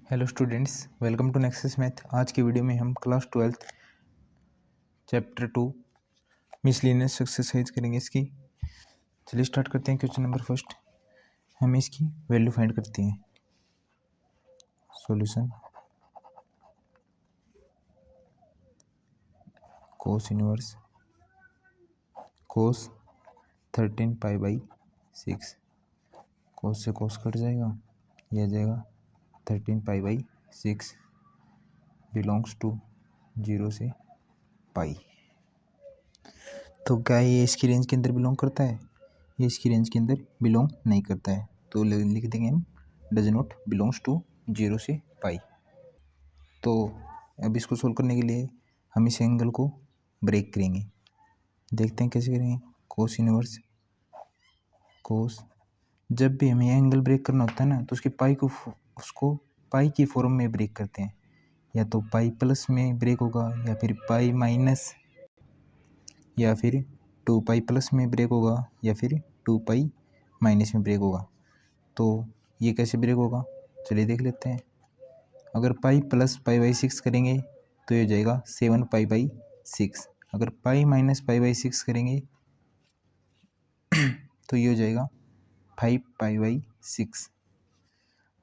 Hello students, welcome to Nexus Math. आज की video में हम class 12th chapter 2 miscellaneous exercise करेंगे इसकी। चलिए स्टार्ट करते हैं। क्वेश्चन नंबर फर्स्ट, हम इसकी वैल्यू फाइंड करते हैं। Solution cos inverse cos 13 pi by 6। कोस से कोस कट जाएगा, यह आ जाएगा 13 पाई बाई 6 बिलोंग्स टू 0 से पाई। तो क्या ये इसकी रेंज के अंदर बिलोंग करता है? ये इसकी रेंज के अंदर बिलोंग नहीं करता है, तो लिख देंगे हम डज नॉट बिलोंग्स टू 0 से पाई। तो अब इसको सोल्व करने के लिए हम इस एंगल को ब्रेक करेंगे। देखते हैं कैसे करेंगे। कोस इनवर्स कोस, जब भी हमें एंगल ब्रेक करना होता है ना, तो उसको पाई की फॉर्म में ब्रेक करते हैं। या तो पाई प्लस में ब्रेक होगा, या फिर पाई माइनस, या फिर 2 पाई प्लस में ब्रेक होगा, या फिर 2 पाई माइनस में ब्रेक होगा। तो ये कैसे ब्रेक होगा, चलिए देख लेते हैं। अगर पाई प्लस पाई बाई 6 करेंगे तो ये हो जाएगा 7 पाई बाई 6। अगर पाई माइनस पाई बाई 6 करेंगे तो ये हो जाएगा 5 पाई बाई 6।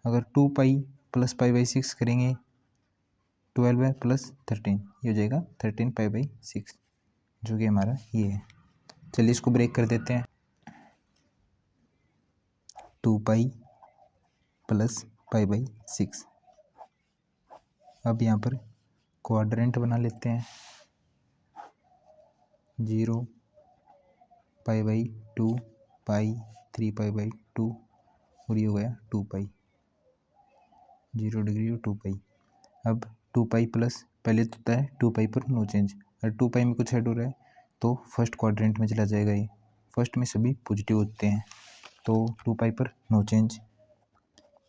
अगर 2 पाई प्लस पाई बाई 6 करेंगे 12 है प्लस 13, ये हो जाएगा 13 पाई बाई 6, जो कि हमारा ये है। चलिए इसको ब्रेक कर देते हैं। 2 पाई प्लस पाई बाई 6। अब यहाँ पर क्वाड्रेंट बना लेते हैं। 0 pi by 2 pi 3 pi by 2 और ये हो गया 2 पाई, 0 डिग्री और 2 पाई। अब 2 पाई प्लस, पहले तो होता है 2 पाई पर नो चेंज, और 2 पाई में कुछ ऐड हो रहा है तो फर्स्ट क्वाड्रेंट में चला जाएगा। ये फर्स्ट में सभी पॉजिटिव होते हैं, तो 2 पाई पर नो चेंज,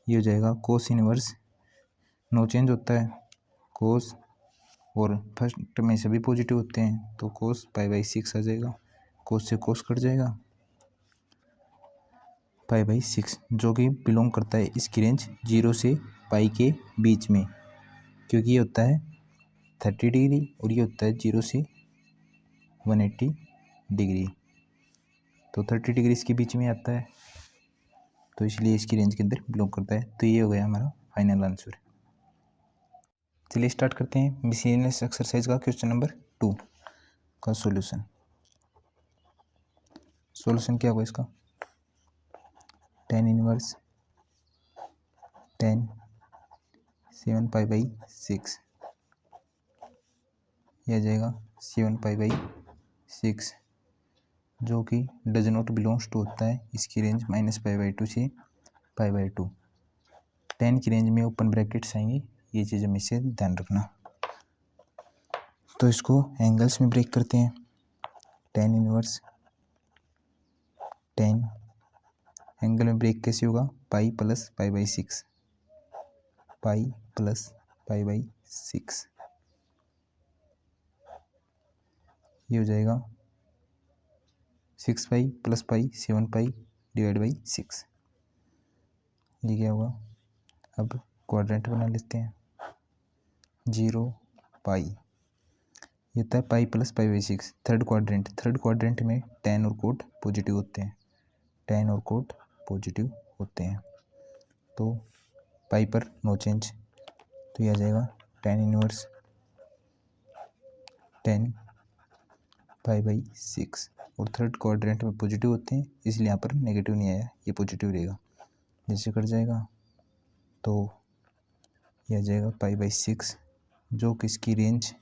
ये हो जाएगा कोस इनवर्स। नो चेंज होता है कोस, और फर्स्ट में सभी पॉजिटिव होते हैं तो कोस पाई बाई 6 आ जाएगा। कोस से कोस कट जाएगा, पाई बाई 6, जो कि बिलोंग करता है इसकी रेंज 0 से पाई के बीच में, क्योंकि ये होता है 30 डिग्री और ये होता है 0 से 180 डिग्री। तो 30 डिग्री इसके बीच में आता है, तो इसलिए इसकी रेंज के अंदर बिलोंग करता है। तो ये हो गया हमारा फाइनल आंसर। चलिए स्टार्ट करते हैं मिसलेनियस एक्सरसाइज का क्वेश्चन नंबर 2 का सॉल्यूशन। सॉल्यूशन क्या होगा इसका? tan इनवर्स 10 7 पाई बाई 6, यह आ जाएगा 7 पाई बाई 6, जो कि डज नॉट बिलोंग्स टू होता है इसकी रेंज माइनस पाई बाई 2 से पाई बाई 2। 10 की रेंज में ओपन ब्रैकेट्स आएंगे, ये चीज़ हमें इसे ध्यान रखना। तो इसको एंगल्स में ब्रेक करते हैं। tan इनवर्स 10 एंगल में ब्रेक कैसे होगा? Pi plus pi by 6, pi plus pi by 6, ये हो जाएगा 6 pi plus pi 7 pi divide by 6, ये क्या होगा? अब क्वाड्रेंट बना लेते हैं। 0 पाई, ये होता है pi plus pi by 6। Third quadrant में tan और कोट पॉजिटिव होते हैं, tan और कोट पॉजिटिव होते हैं, तो पाई पर नो चेंज, तो ये आ जाएगा tan इनवर्स 10 पाई बाई 6। और थर्ड क्वाड्रेंट में पॉजिटिव होते हैं, इसलिए यहाँ पर नेगेटिव नहीं आया, ये पॉजिटिव रहेगा। जैसे कट जाएगा तो ये आ जाएगा पाई बाई 6, जो कि इसकी रेंज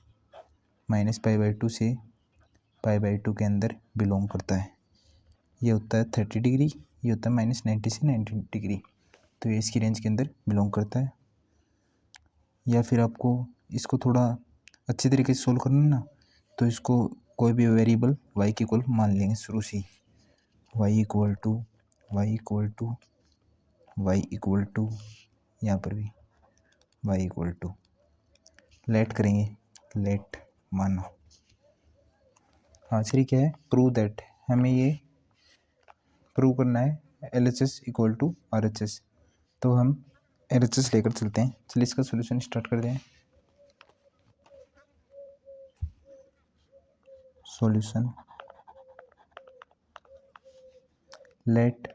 माइनस पाई बाई 2 से पाई बाई 2 के अंदर बिलोंग करता है। ये होता है 30 डिग्री, ये होता है माइनस 90 से 90 डिग्री, तो ये इसकी रेंज के अंदर बिलोंग करता है। या फिर आपको इसको थोड़ा अच्छे तरीके से सोल्व करना ना, तो इसको कोई भी वेरिएबल y के इक्वल मान लेंगे शुरू से ही। y इक्वल टू यहाँ पर भी y इक्वल टू लेट करेंगे, लेट मानो। आखिरी क्या है? प्रूव दैट, हमें ये प्रूव करना है LHS इक्वल टू RHS। तो हम एलएचएस लेकर चलते हैं। चलिए इसका सोल्यूशन स्टार्ट कर दें। Solution let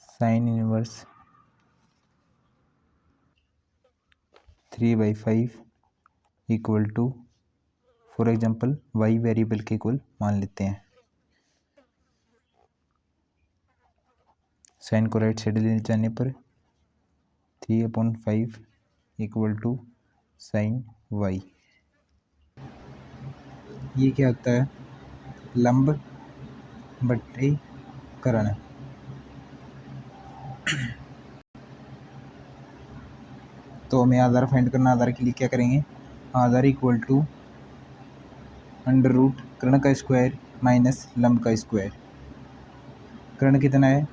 sine inverse 3/5 equal to, for example y variable के इक्वल मान लेते हैं। साइन को राइट साइड ले जाने पर 3/5 इक्वल टू साइन y। ये क्या होता है? लंब बट्टे कर्ण। तो हमें आधार फाइंड करना। आधार के लिए क्या करेंगे? आधार इक्वल टू अंडर रूट कर्ण का स्क्वायर माइनस लंब का स्क्वायर। कर्ण कितना है?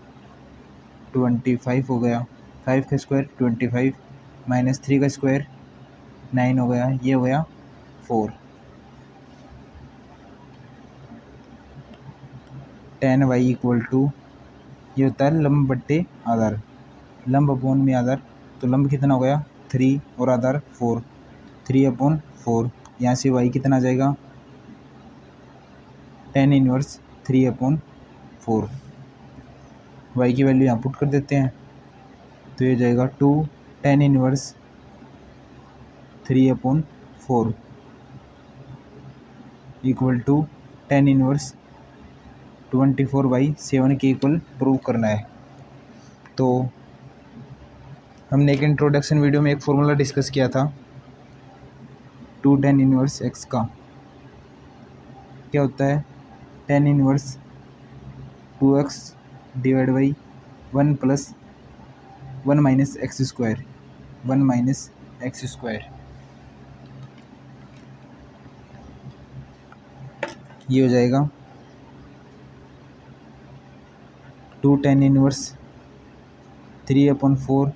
25 हो गया। 5 का स्क्वायर 25 माइनस 3 का स्क्वायर 9 हो गया। ये हो गया 4। tan y इक्वल टू, ये होता है लंब बट्टे आधार। लंब अपॉन में आधार, तो लंब कितना हो गया? 3 और आधार 4, 3/4। यहाँ से y कितना आ जाएगा? tan inverse 3/4। y की वैल्यू यहाँ पुट कर देते हैं, तो ये जाएगा 2 tan inverse 3/4 equal to tan inverse 24/7 के इक्वल प्रूव करना है। तो हमने एक इंट्रोडक्शन वीडियो में एक फॉर्मूला डिस्कस किया था 2 tan इनवर्स x का। क्या होता है? tan inverse 2x divide by 1 plus 1 minus x square, 1 minus x square. ये हो जाएगा 2 tan इनवर्स 3/4।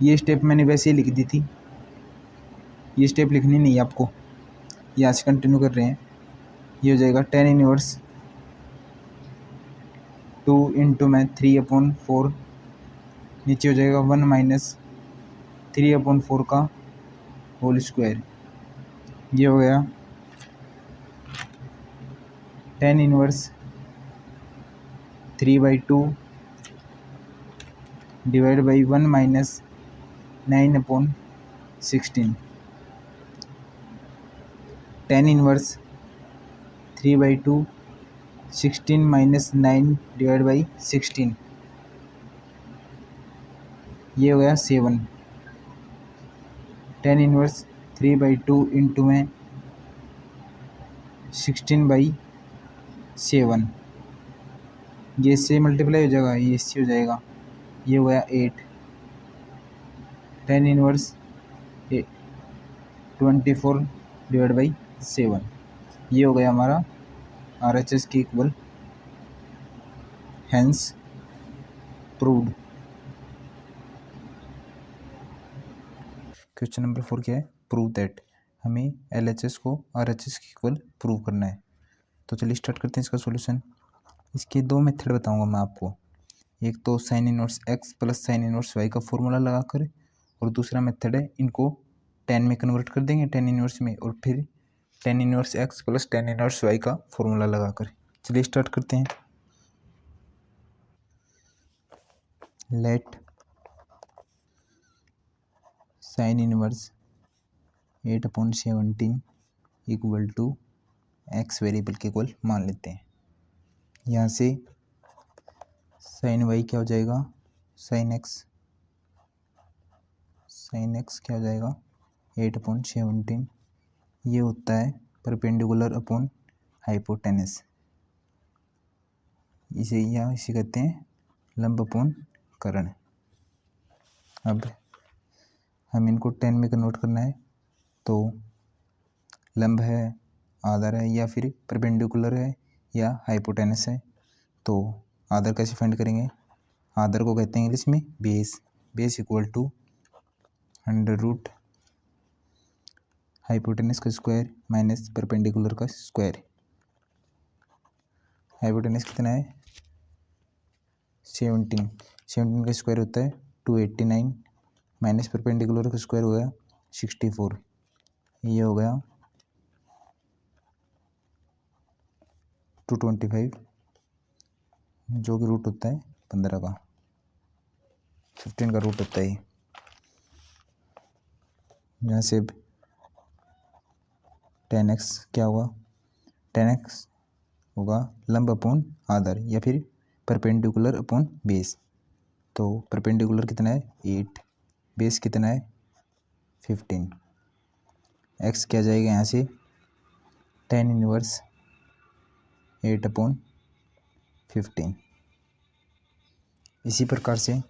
ये स्टेप मैंने वैसे ही लिख दी थी, ये स्टेप लिखनी नहीं है आपको, यहाँ से कंटिन्यू कर रहे हैं। ये हो जाएगा tan इनवर्स 2 इंटू में 3/4, नीचे हो जाएगा 1 माइनस 3/4 का होल स्क्वायर। ये हो गया tan inverse 3/2 divide by 1 minus 9/16। tan inverse 3/2 16 minus 9 divide by 16, ये हो गया 7। tan इनवर्स 3/2 इंटू में 16/7, ये इससे मल्टीप्लाई हो जाएगा, ये इससे हो जाएगा, ये हो गया 8। tan इनवर्स 24 डिवाइड बाई 7, ये हो गया हमारा RHS की equal, hence proved. Question number 4 क्या है? Prove that. हमें LHS को RHS की इक्वल प्रूव करना है। तो चलिए स्टार्ट करते हैं इसका सॉल्यूशन। इसके दो मेथड बताऊंगा मैं आपको। एक तो sign inverse x plus sine inverse y का फॉर्मूला लगाकर, और दूसरा मेथड है इनको tan में कन्वर्ट कर देंगे, tan इनवर्स में, और फिर tan inverse x plus tan inverse y का फॉर्मूला लगाकर। चलिए स्टार्ट करते हैं। Let sine inverse 8/17 equal to x variable के इक्वल मान लेते हैं। यहाँ से साइन y क्या हो जाएगा? साइन x क्या हो जाएगा? 8/17। ये होता है परपेंडिकुलर अपॉन हाइपोटेनस, इसे कहते हैं लंब अपॉन कर्ण। अब हम इनको 10 में कन्वर्ट करना है, तो लंब है, आधार है, या फिर परपेंडिकुलर है, या हाइपोटेनस है। तो आधार कैसे फाइंड करेंगे? आधार को कहते हैं इंग्लिश में base. Base equal to under root hypotenuse का स्क्वायर माइनस परपेंडिकुलर का स्क्वायर। हाइपोटेनस कितना है? 17। 17 का स्क्वायर होता है 289 माइनस परपेंडिकुलर का स्क्वायर हो गया 64, ये हो गया 225 जो कि रूट होता है 15 का, 15 का रूट होता है। यहाँ से 10x क्या होगा, 10x होगा लंब अपॉन आधार या फिर परपेंडिकुलर अपॉन बेस। तो परपेंडिकुलर कितना है 8, बेस कितना है 15, x क्या जाएगा यहाँ से 10 इनवर्स 8 अपॉन 15। इसी प्रकार से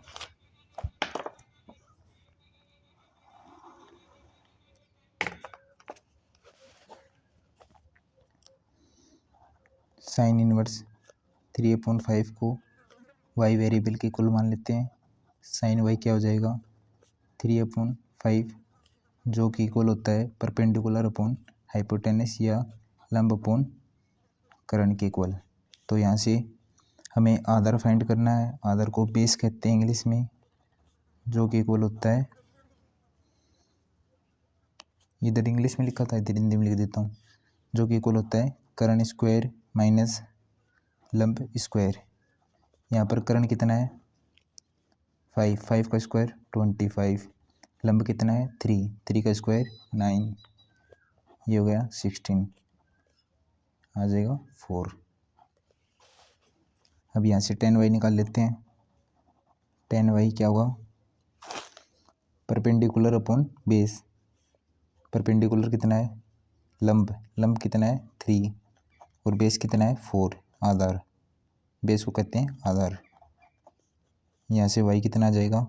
साइन इनवर्स 3/5 को y वेरिएबल के कुल मान लेते हैं। साइन y क्या हो जाएगा 3/5 जो कि इक्वल होता है परपेंडिकुलर अपॉन हाइपोटेनस या लंब अपॉन कर्ण के इक्वल। तो यहाँ से हमें आधार फाइंड करना है, आधार को बेस कहते हैं इंग्लिश में, जो कि इक्वल होता है, इधर इंग्लिश में लिखा था इधर हिंदी में लिख देता हूँ, जो कि इक्वल होता है कर्ण स्क्वायर माइनस लंब स्क्वायर। यहाँ पर कर्ण कितना है 5, 5 का स्क्वायर 25, लंब कितना है 3, 3 का स्क्वायर 9, ये हो गया 16, आ जाएगा 4। अब यहाँ से 10y निकाल लेते हैं। 10y क्या होगा परपेंडिकुलर अपॉन बेस, परपेंडिकुलर कितना है लंब, लंब कितना है 3 और बेस कितना है 4, आधार, बेस को कहते हैं आधार। यहाँ से y कितना आ जाएगा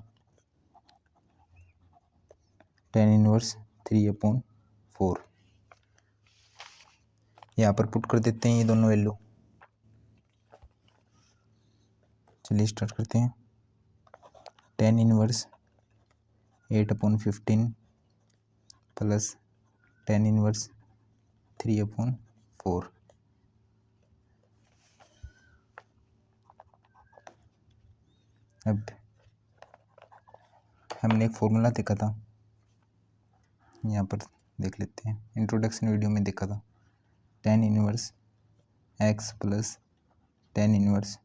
10 इनवर्स 3/4। यहाँ पर पुट कर देते हैं ये दोनों वैल्यू। चलिए स्टार्ट करते हैं। 10 इनवर्स 8/15 प्लस 10 इनवर्स 3/4। अब हमने एक फॉर्मूला देखा था, यहाँ पर देख लेते हैं, इंट्रोडक्शन वीडियो में देखा था। 10 inverse x plus 10 inverse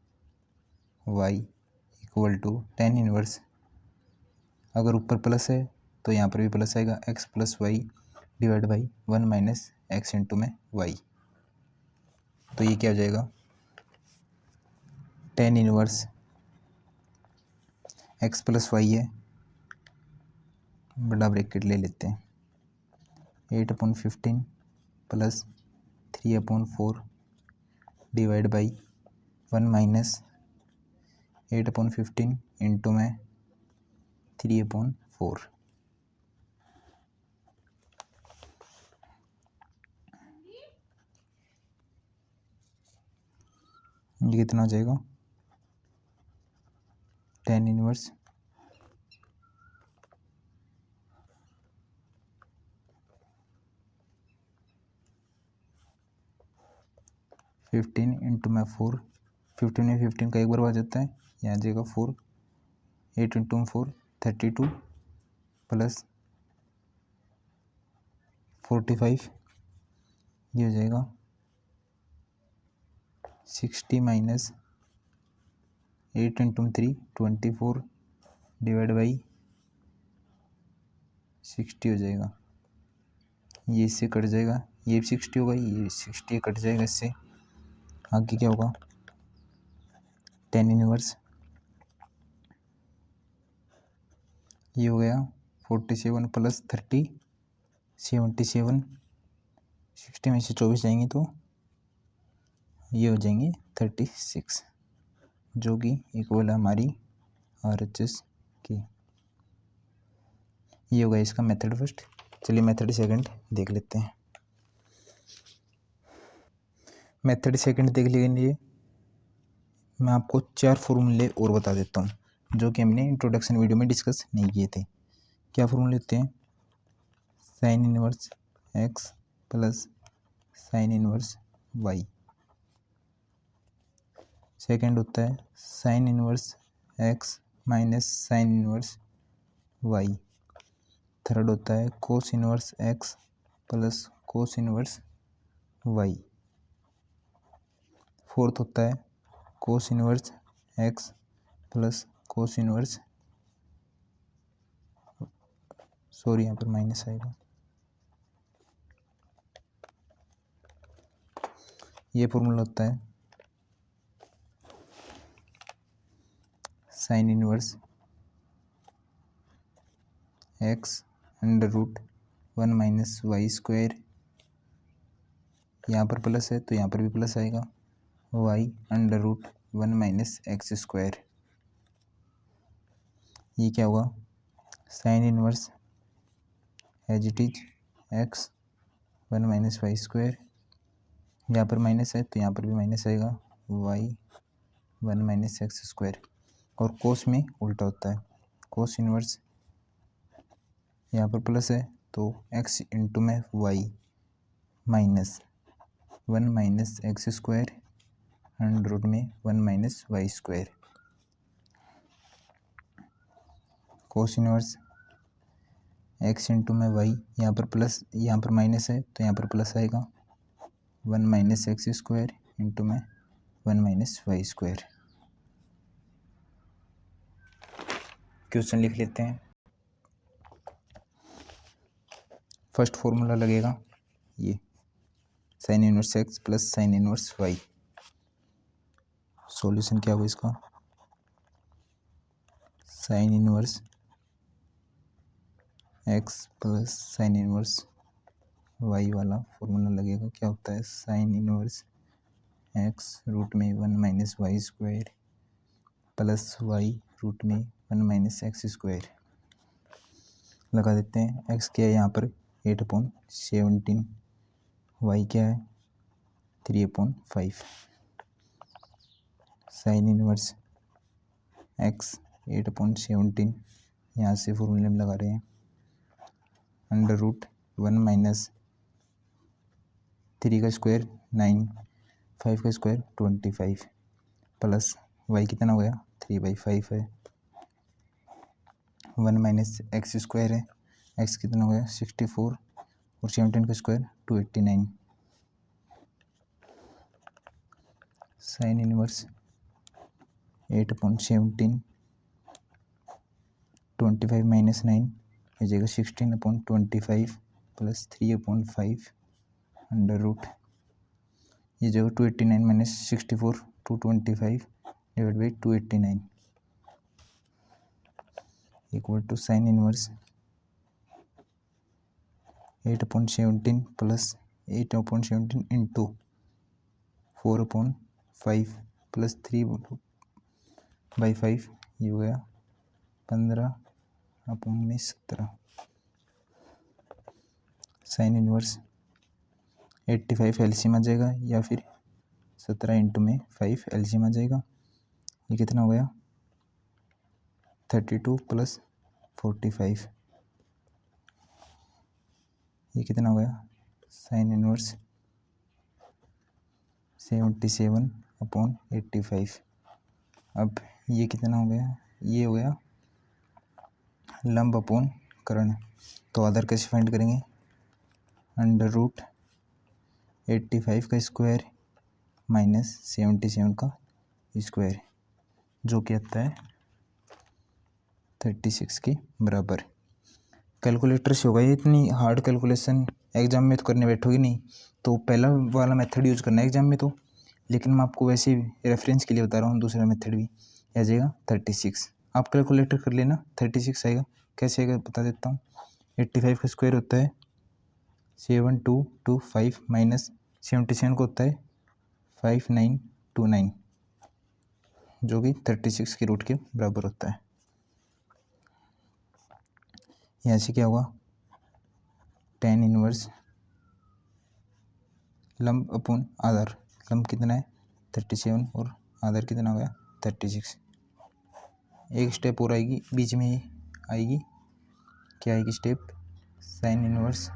y equal to 10 inverse, अगर ऊपर प्लस है तो यहाँ पर भी प्लस आएगा, x plus y divide by 1 minus x into में y। तो ये क्या हो जाएगा 10 इनवर्स x प्लस वाई है, बड़ा ब्रैकेट ले लेते हैं, 8/15 plus 3/4 divide by 1 minus 8/15 into में 3/4। ये कितना हो जाएगा 10 इनवर्स 15 इंटू में 4, 15 में 15 का एक बार आ जाता है, यहाँ आ जाएगा 4, 8 इंटू 4 32 प्लस 45, ये हो जाएगा 60 माइनस 8 इंटू 3 24 डिवाइड बाई 60 हो जाएगा, ये इससे कट जाएगा, ये 60 होगा, ये 60 कट जाएगा इससे। आगे क्या होगा 10 इनवर्स, ये हो गया 47 प्लस 30 77, 60 में से 24 जाएंगे तो ये हो जाएंगे 36, जो कि इक्वल है हमारी RHS की। ये होगा इसका मेथड फर्स्ट। चलिए मेथड सेकंड देख लेते हैं। मेथड सेकंड देखने के लिए मैं आपको 4 फॉर्मूले और बता देता हूँ, जो कि हमने इंट्रोडक्शन वीडियो में डिस्कस नहीं किए थे। क्या फॉर्मूले होते हैं sine inverse x plus sine inverse y। Second होता है sine inverse x minus sine inverse y. Third होता है cos inverse x plus cos inverse y. Fourth होता है cos inverse x plus cos inverse, sorry यहाँ पर minus आएगा, ये फॉर्मूला होता है sine inverse x under root 1 minus y square, यहाँ पर प्लस है तो यहाँ पर भी प्लस आएगा, y under root 1 minus x square. ये क्या होगा sine inverse as it is x 1 minus y square, यहाँ पर माइनस है तो यहाँ पर भी माइनस आएगा, वाई 1 माइनस एक्स स्क्वायर। और कोस में उल्टा होता है, कोस इनवर्स यहाँ पर प्लस है तो एक्स इंटू में y minus 1 minus x square under root में 1 minus y square. Cos inverse x into में वाई, यहाँ पर प्लस यहाँ पर माइनस है तो यहाँ पर प्लस आएगा, 1 माइनस एक्स स्क्वायर इंटू में 1 माइनस वाई स्क्वायर। क्वेश्चन लिख लेते हैं। फर्स्ट फॉर्मूला लगेगा ये sine inverse x plus sine inverse y. Solution क्या होगा इसका, sine inverse x plus sine inverse y वाला फॉर्मूला लगेगा। क्या होता है साइन इनवर्स एक्स रूट में 1 minus y square plus y root में 1 माइनस एक्स स्क्वायर। लगा देते हैं। एक्स क्या है यहाँ पर 8/17, वाई क्या है 3/5। साइन इनवर्स एक्स 8/17, यहाँ से फॉर्मूले में लगा रहे हैं, अंडर रूट 1 माइनस 3 का स्क्वायर 9, 5 का स्क्वायर 25 प्लस वाई कितना हो गया 3/5 है, 1 माइनस एक्स स्क्वायर है, एक्स कितना हो गया 64 और 17 का स्क्वायर 289। साइन इनवर्स 8/17, 25 माइनस 9 हो जाएगा 16/25 प्लस 3/5 अंडर रूट, ये जो 289 minus 64 225 divide by 289 equal to sine inverse 8/17 plus 8/17 into 4/5 plus 3/5, ये हो गया 15/17। साइन इनवर्स 85 एलसीएम आ जाएगा या फिर 17 इंटू में 5 एलसीएम आ जाएगा। ये कितना हो गया 32 प्लस 45, ये कितना हो गया साइन इनवर्स 77/85। अब ये कितना हो गया, ये हो गया लंब अपॉन कर्ण, तो आधार कैसे फाइंड करेंगे, अंडर रूट 85 का स्क्वायर माइनस 77 का स्क्वायर, जो कि आता है 36 के बराबर। कैलकुलेटर से होगा ये, इतनी हार्ड कैलकुलेशन एग्जाम में तो करने बैठोगे नहीं, तो पहला वाला मेथड यूज़ करना है एग्जाम में तो, लेकिन मैं आपको वैसे रेफरेंस के लिए बता रहा हूँ, दूसरा मेथड भी आ जाएगा 36। आप कैलकुलेटर कर लेना 36 आएगा। कैसे आएगा बता देता हूँ। 85 का स्क्वायर होता है 7225 माइनस 77 को होता है 5929, जो कि 36 के रूट के बराबर होता है। यहाँ से क्या होगा tan इनवर्स लंब अपॉन आधार, लंब कितना है 37 और आधार कितना हो गया 36। एक स्टेप और आएगी बीच में, ही आएगी क्या आएगी स्टेप, साइन इनवर्स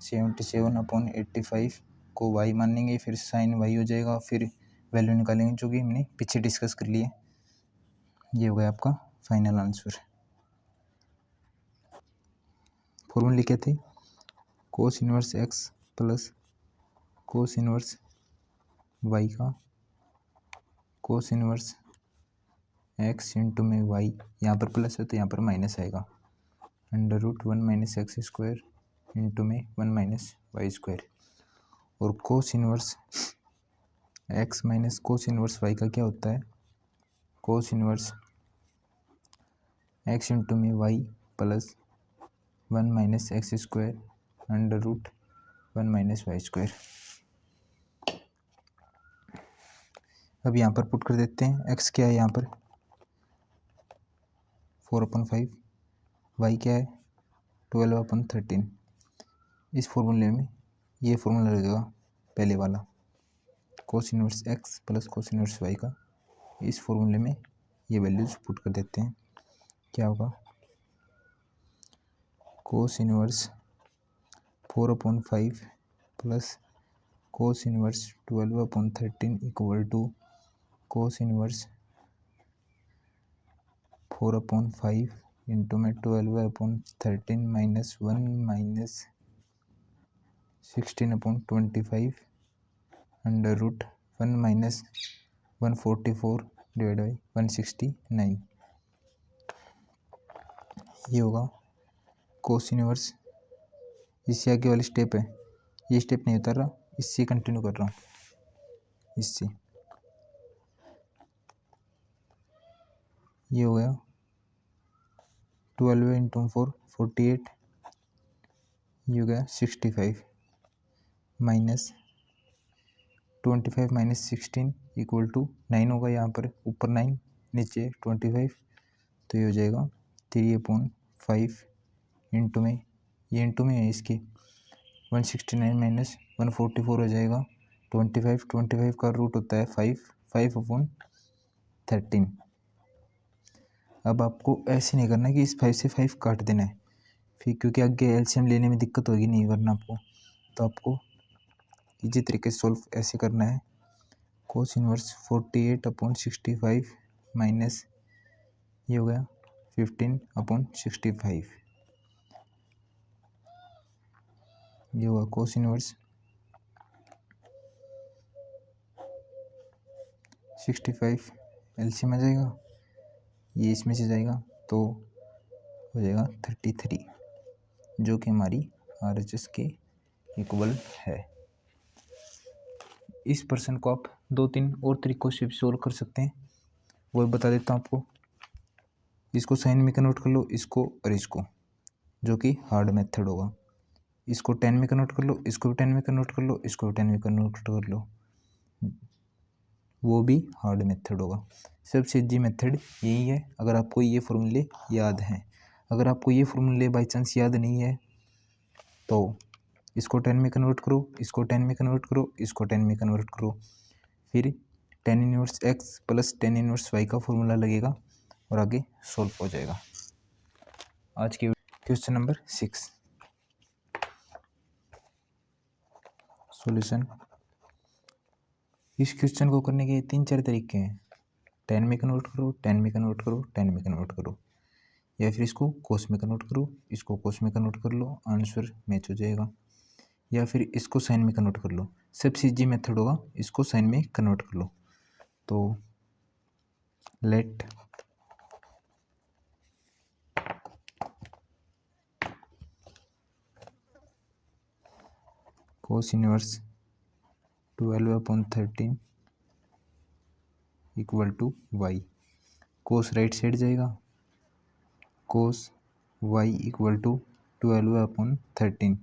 77/85 को y मानेंगे, फिर साइन y हो जाएगा, फिर वैल्यू निकालेंगे जो कि हमने पीछे डिस्कस कर लिए। ये हो गया आपका फाइनल आंसर। फॉर्मूला लिखे थे cos inverse x plus cos inverse y का कोस इनवर्स एक्स इंटू में वाई, यहाँ पर प्लस है तो यहाँ पर माइनस आएगा, under root 1 minus x square into में 1 माइनस वाई स्क्वायर। और cos inverse x minus cos inverse y का क्या होता है, कोस इनवर्स एक्स इंटू में y plus 1 minus x square under root 1 minus y square. अब यहाँ पर पुट कर देते हैं, एक्स क्या है यहाँ पर 4/5, वाई क्या है 12/13। इस फॉर्मूले में ये फॉर्मूला लगेगा पहले वाला, cos inverse x plus cos inverse y का। इस फॉर्मूले में ये वैल्यूज पुट कर देते हैं, क्या होगा cos inverse 4/5 plus cos inverse 12/13 equal to cos inverse 4/5 into में 12/13 minus 1 minus 16/25 under root 1 minus 144 divide by 169। ये होगा कोस इनवर्स, इससे आगे वाली स्टेप है, ये स्टेप नहीं उतर रहा, इससे कंटिन्यू कर रहा हूँ, इससे ये हो गया 12 इंटू 4 48, ये हो गया 65 माइनस 25 माइनस 16 इक्वल टू 9 होगा, यहाँ पर ऊपर 9 नीचे 25, तो ये हो जाएगा 3/5 इंटू में, ये इंटू में है इसके 169 माइनस 144 हो जाएगा 25 का रूट होता है 5/13। अब आपको ऐसे नहीं करना कि इस 5 से 5 काट देना है फिर, क्योंकि आगे एलसीएम लेने में दिक्कत होगी नहीं वरना आपको, तो आपको इजी तरीके से सॉल्व ऐसे करना है, कोस इनवर्स 48/65 माइनस ये हो गया 15/65, ये हुआ कोस इनवर्स 65, एलसीएम आ जाएगा, ये इसमें से जाएगा तो हो जाएगा 33, जो कि हमारी RHS के इक्वल है। इस प्रश्न को आप 2-3 और तरीकों से भी सोल्व कर सकते हैं, वो बता देता हूँ आपको। इसको साइन में कन्वर्ट कर लो, इसको और इसको, जो कि हार्ड मेथड होगा। इसको 10 में कन्वर्ट कर लो, इसको भी 10 में कन्वर्ट कर लो, इसको भी 10 में कन्वर्ट कर लो, वो भी हार्ड मेथड होगा। सबसे इजी मेथड यही है, अगर आपको ये फॉर्मूले याद हैं। अगर आपको ये फॉर्मूले बाई चांस याद नहीं है तो इसको 10 में कन्वर्ट करो, इसको 10 में कन्वर्ट करो, इसको 10 में कन्वर्ट करो, फिर tan inverse x plus tan inverse y का फॉर्मूला लगेगा और आगे सॉल्व हो जाएगा। आज के क्वेश्चन नंबर 6 सॉल्यूशन। इस क्वेश्चन को करने के 3-4 तरीके हैं, 10 में कन्वर्ट करो, 10 में कन्वर्ट करो, 10 में कन्वर्ट करो, या फिर इसको कोस में कन्वर्ट करो, इसको कोस में कन्वर्ट कर लो, आंसर मैच हो जाएगा, या फिर इसको साइन में कन्वर्ट कर लो। सबसे इजी मेथड होगा इसको साइन में कन्वर्ट कर लो। तो let cos inverse 12/13 equal to y, cos right side जाएगा, कोस वाई इक्वल टू 12/13,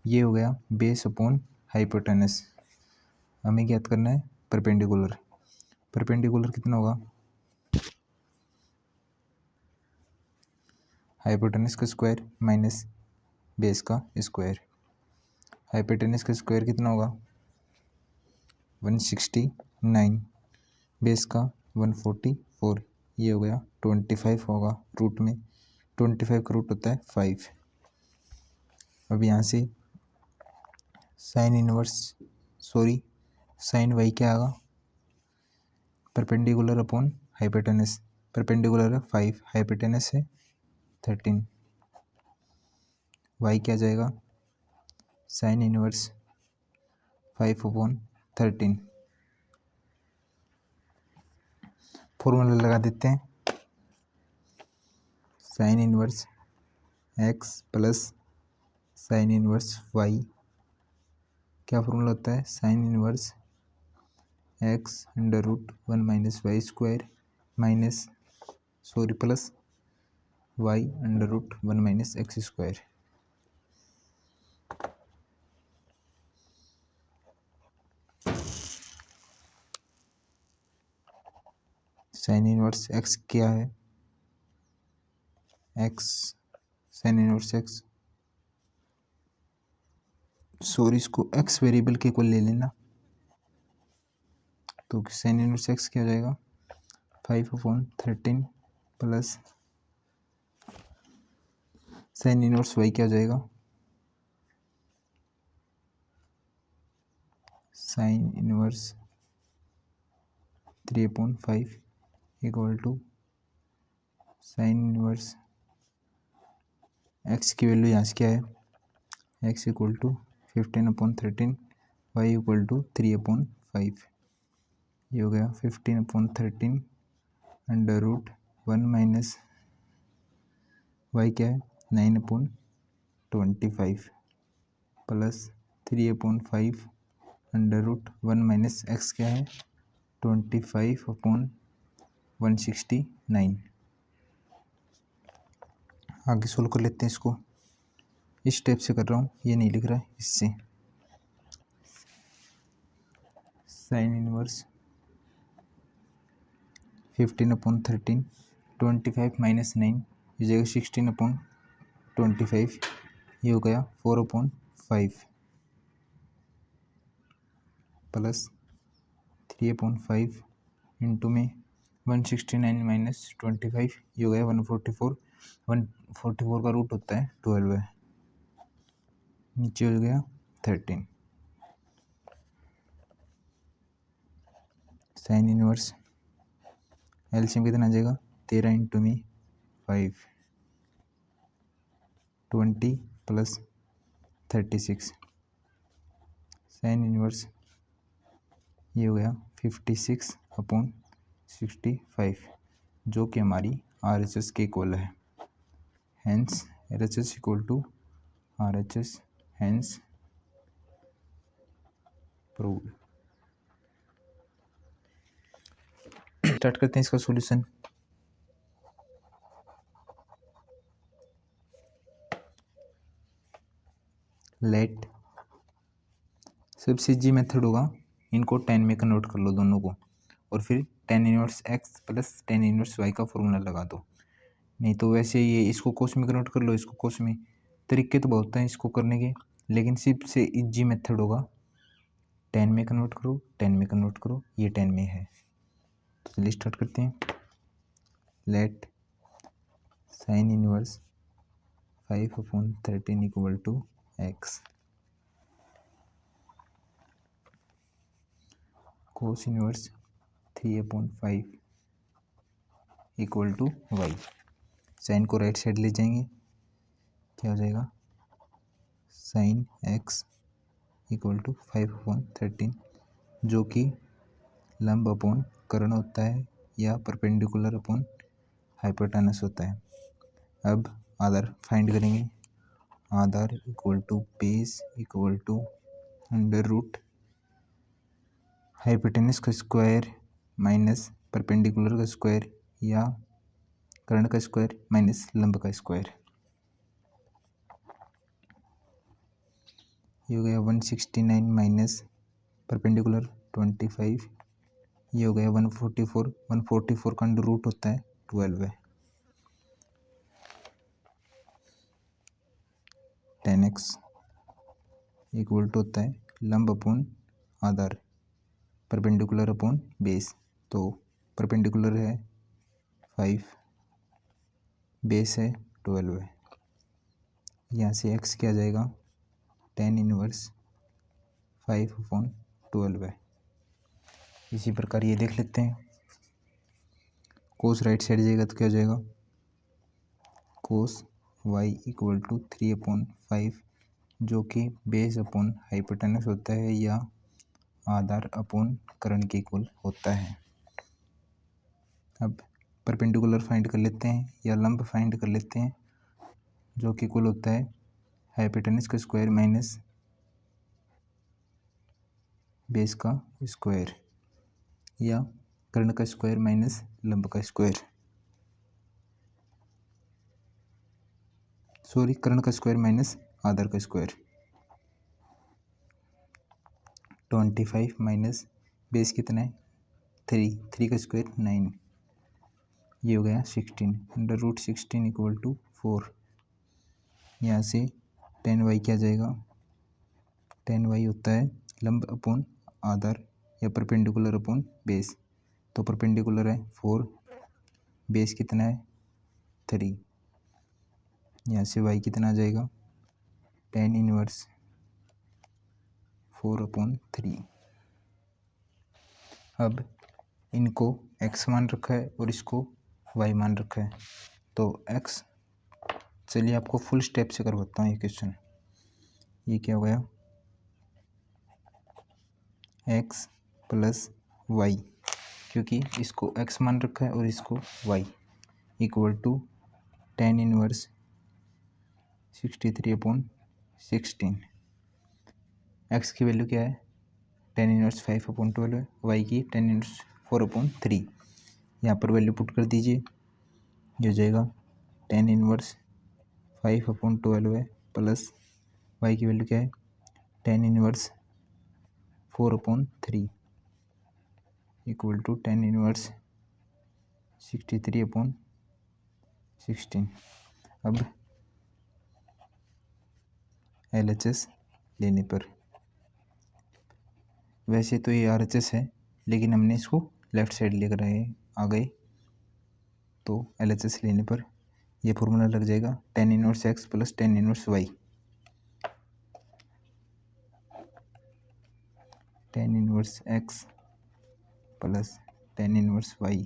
ये हो गया बेस अपॉन हाइपोटेनस। हमें ज्ञात करना है परपेंडिकुलर, परपेंडिकुलर कितना होगा हाइपोटेनस का स्क्वायर माइनस बेस का स्क्वायर, हाइपोटेनस का स्क्वायर कितना होगा 169, बेस का 144, ये हो गया 25 होगा, रूट में 25 का रूट होता है 5। अब यहाँ से साइन वाई क्या आएगा परपेंडिकुलर अपॉन हाइपोटेनस, परपेंडिकुलर है 5, हाइपोटेनस है 13, y क्या जाएगा साइन इनवर्स 5/13। फॉर्मूला लगा देते हैं, sine inverse x plus sine inverse y, क्या फॉर्मूला होता है sine inverse x under root 1 minus y square plus y under root 1 minus x square. Sine inverse x क्या है, x sine inverse x, sorry इसको x variable के equal ले लेना, तो साइन इनवर्स x क्या हो जाएगा 5/13 प्लस साइन इनवर्स y क्या हो जाएगा sine inverse 3/5 equal to sine inverse x की वैल्यू यहाँ से क्या है x equal to 15/13, y equal to 3/5, ये हो गया 15/13 अंडर रूट 1 माइनस y क्या है 9/25 plus 3/5 under root 1 minus x क्या है 25/169। आगे सोल्व कर लेते हैं इसको, इस स्टेप से कर रहा हूँ, ये नहीं लिख रहा है इससे। साइन इनवर्स 15/13, 25 माइनस 9 इस जगह 16/25, ये हो गया 4/5 प्लस 3/5 इंटू में 169 माइनस 25, ये हो गया 144, 144 का रूट होता है 12 है, नीचे हो गया 13। साइन इनवर्स एलसीएम कितना आ जाएगा 13 इंटू में 5, 20 प्लस 36, साइन इनवर्स ये हो गया 56/65, जो कि हमारी RHS के इक्वल है, hence RHS equal to RHS, hence proved. Start करते हैं इसका सॉल्यूशन। लेट सबसे इजी मेथड होगा, इनको 10 में कन्वर्ट कर लो दोनों को, और फिर tan inverse x plus tan inverse y का फॉर्मूला लगा दो। नहीं तो वैसे ये इसको कोस में कन्वर्ट कर लो, इसको कोस में, तरीके तो बहुत हैं इसको करने के, लेकिन सबसे इजी मेथड होगा 10 में कन्वर्ट करो, 10 में कन्वर्ट करो, ये 10 में है। तो चलिए स्टार्ट करते हैं। Let sine inverse 5/13 equal to x, cos inverse 3/5 equal to y। Sine को राइट साइड ले जाएंगे, क्या हो जाएगा साइन x इक्वल टू 5/13, जो कि लंब अपॉन कर्ण होता है या परपेंडिकुलर अपॉन हाइपोटेनस होता है। अब आधार फाइंड करेंगे, आधार equal to base equal to under root hypotenuse का स्क्वायर माइनस परपेंडिकुलर का स्क्वायर या कर्ण का स्क्वायर माइनस लंब का स्क्वायर, ये हो गया 169 माइनस परपेंडिकुलर 25, ये हो गया 144, 144 का अंडर रूट होता है 12 है, 10x इक्वल टू होता है लंब अपॉन आधार, परपेंडिकुलर अपॉन बेस, तो परपेंडिकुलर है 5, बेस है 12 है, यहाँ से x क्या जाएगा tan इनवर्स 5/12 है। इसी प्रकार ये देख लेते हैं, कोस राइट साइड जाएगा तो क्या हो जाएगा, कोस वाई इक्वल टू 3/5, जो कि बेस अपॉन हाइपोटेनस होता है या आधार अपॉन कर्ण के इक्वल होता है। अब परपेंडिकुलर फाइंड कर लेते हैं या लंब फाइंड कर लेते हैं, जो कि इक्वल होता है हाइपोटेनस का स्क्वायर माइनस बेस का स्क्वायर या कर्ण का स्क्वायर माइनस लंब का स्क्वायर, सॉरी कर्ण का स्क्वायर माइनस आधार का स्क्वायर। 25 माइनस बेस कितना है 3 का स्क्वायर 9, ये हो गया 16 √16 इक्वल टू 4। यहाँ से 10y क्या जाएगा, 10y होता है लंब अपॉन आधार या परपेंडिकुलर अपॉन बेस, तो परपेंडिकुलर है 4, बेस कितना है 3, यहाँ से y कितना आ जाएगा tan इनवर्स 4/3। अब इनको x मान रखा है और इसको y मान रखा है, तो x, चलिए आपको फुल स्टेप से करवाता हूँ ये क्वेश्चन। ये क्या हो गया, x प्लस y, क्योंकि इसको x मान रखा है और इसको y, equal to tan inverse 63/16। x की वैल्यू क्या है, tan इनवर्स 5/12 है, y की tan इनवर्स 4/3। यहाँ पर वैल्यू पुट कर दीजिए, जो जाएगा tan इनवर्स 5/12 है प्लस y की वैल्यू क्या है tan inverse 4/3 equal to tan inverse 63/16। अब LHS लेने पर, वैसे तो ये RHS है लेकिन हमने इसको लेफ्ट साइड लेकर आ गए, तो LHS लेने पर ये फॉर्मूला लग जाएगा tan inverse x plus tan inverse y, tan inverse x plus tan inverse y,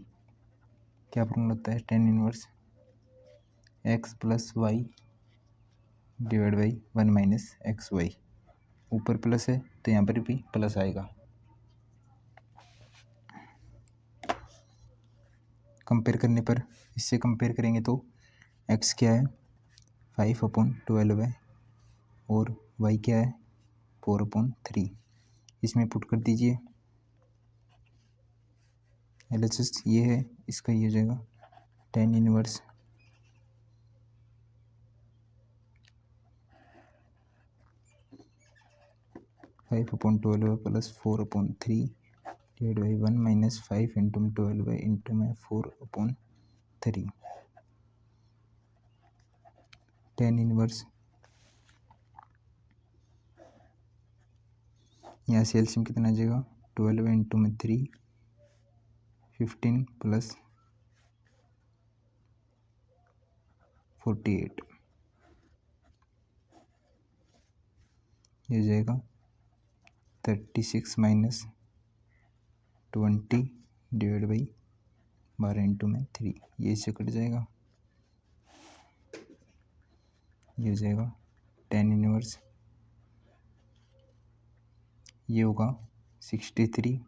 क्या फॉर्मूला होता है tan inverse x plus y divide by 1 minus XY, ऊपर प्लस है तो यहाँ पर भी प्लस आएगा। कंपेयर करने पर, इससे कंपेयर करेंगे तो x क्या है 5/12 है और y क्या है 4/3, इसमें पुट कर दीजिए। LHS ये है, इसका ये हो जाएगा tan inverse 5/12 plus 4/3 divide by 1 minus 5 into 12 into में 4/3, tan इनवर्स, यहाँ से एलसीएम कितना आ जाएगा 12 इंटू में 3 15 प्लस 48, ये जाएगा 36 माइनस 20 डिवाइड बाई 12 इंटू में 3, ये इससे कट जाएगा, ये हो जाएगा tan इनवर्स, ये होगा 63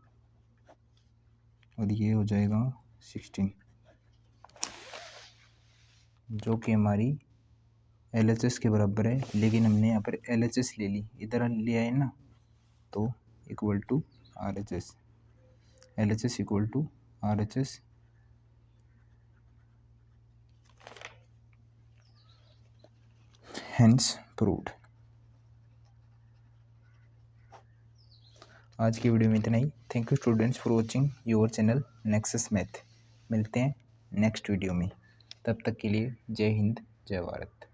और ये हो जाएगा 16, जो कि हमारी LHS के बराबर है, लेकिन हमने यहाँ पर LHS ले ली, इधर लिया है ना, तो equal to RHS, LHS equal to RHS, hence proved. आज की वीडियो में इतना ही। Thank you students for watching your channel Nexus math. मिलते हैं नेक्स्ट वीडियो में, तब तक के लिए जय हिंद जय भारत।